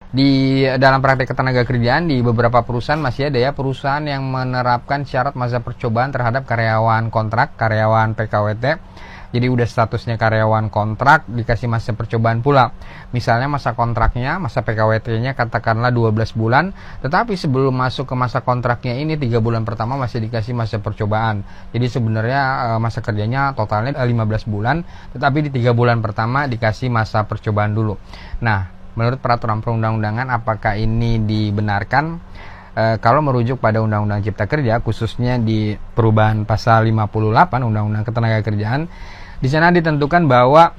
Di dalam praktek ketenaga kerjaan di beberapa perusahaan masih ada ya perusahaan yang menerapkan syarat masa percobaan terhadap karyawan kontrak, karyawan PKWT. Jadi udah statusnya karyawan kontrak dikasih masa percobaan pula. Misalnya masa kontraknya, masa PKWT-nya katakanlah 12 bulan, tetapi sebelum masuk ke masa kontraknya ini 3 bulan pertama masih dikasih masa percobaan. Jadi sebenarnya masa kerjanya totalnya 15 bulan, tetapi di 3 bulan pertama dikasih masa percobaan dulu. Nah, menurut peraturan perundang-undangan apakah ini dibenarkan? Kalau merujuk pada Undang-Undang Cipta Kerja, khususnya di perubahan pasal 58 Undang-Undang Ketenagakerjaan, di sana ditentukan bahwa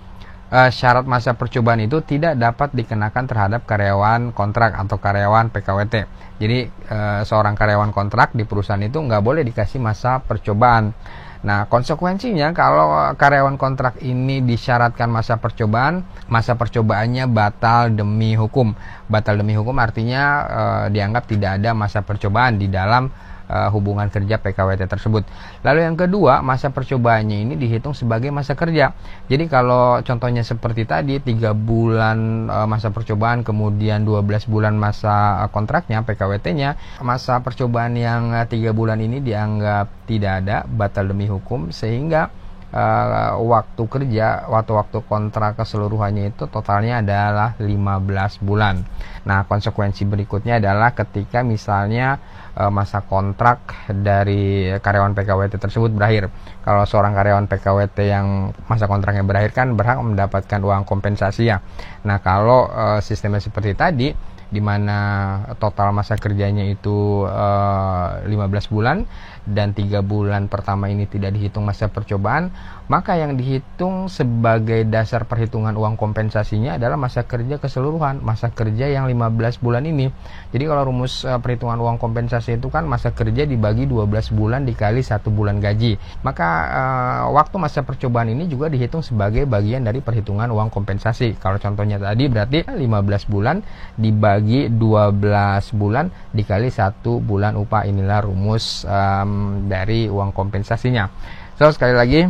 syarat masa percobaan itu tidak dapat dikenakan terhadap karyawan kontrak atau karyawan PKWT. Jadi seorang karyawan kontrak di perusahaan itu nggak boleh dikasih masa percobaan. Nah, konsekuensinya kalau karyawan kontrak ini disyaratkan masa percobaannya batal demi hukum. Batal demi hukum artinya dianggap tidak ada masa percobaan di dalam hubungan kerja PKWT tersebut. Lalu yang kedua, masa percobaannya ini dihitung sebagai masa kerja. Jadi kalau contohnya seperti tadi 3 bulan masa percobaan, kemudian 12 bulan masa kontraknya PKWT-nya, masa percobaan yang 3 bulan ini dianggap tidak ada, batal demi hukum, sehingga waktu kontrak keseluruhannya itu totalnya adalah 15 bulan. Nah, konsekuensi berikutnya adalah ketika misalnya masa kontrak dari karyawan PKWT tersebut berakhir. Kalau seorang karyawan PKWT yang masa kontraknya berakhir kan berhak mendapatkan uang kompensasi ya. Nah, kalau sistemnya seperti tadi, di mana total masa kerjanya itu 15 bulan dan 3 bulan pertama ini tidak dihitung masa percobaan, maka yang dihitung sebagai dasar perhitungan uang kompensasinya adalah masa kerja keseluruhan, masa kerja yang 15 bulan ini. Jadi kalau rumus perhitungan uang kompensasi itu kan masa kerja dibagi 12 bulan dikali 1 bulan gaji. Maka waktu masa percobaan ini juga dihitung sebagai bagian dari perhitungan uang kompensasi. Kalau contohnya tadi berarti 15 bulan dibagi 12 bulan dikali 1 bulan upah. Inilah rumus dari uang kompensasinya. So, sekali lagi,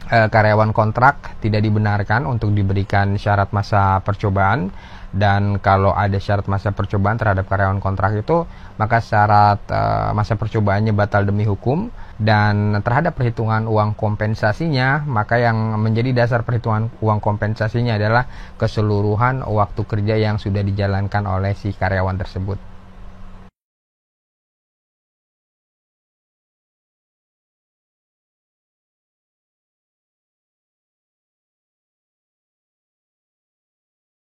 karyawan kontrak tidak dibenarkan untuk diberikan syarat masa percobaan, dan kalau ada syarat masa percobaan terhadap karyawan kontrak itu, maka syarat masa percobaannya batal demi hukum, dan terhadap perhitungan uang kompensasinya, maka yang menjadi dasar perhitungan uang kompensasinya adalah keseluruhan waktu kerja yang sudah dijalankan oleh si karyawan tersebut.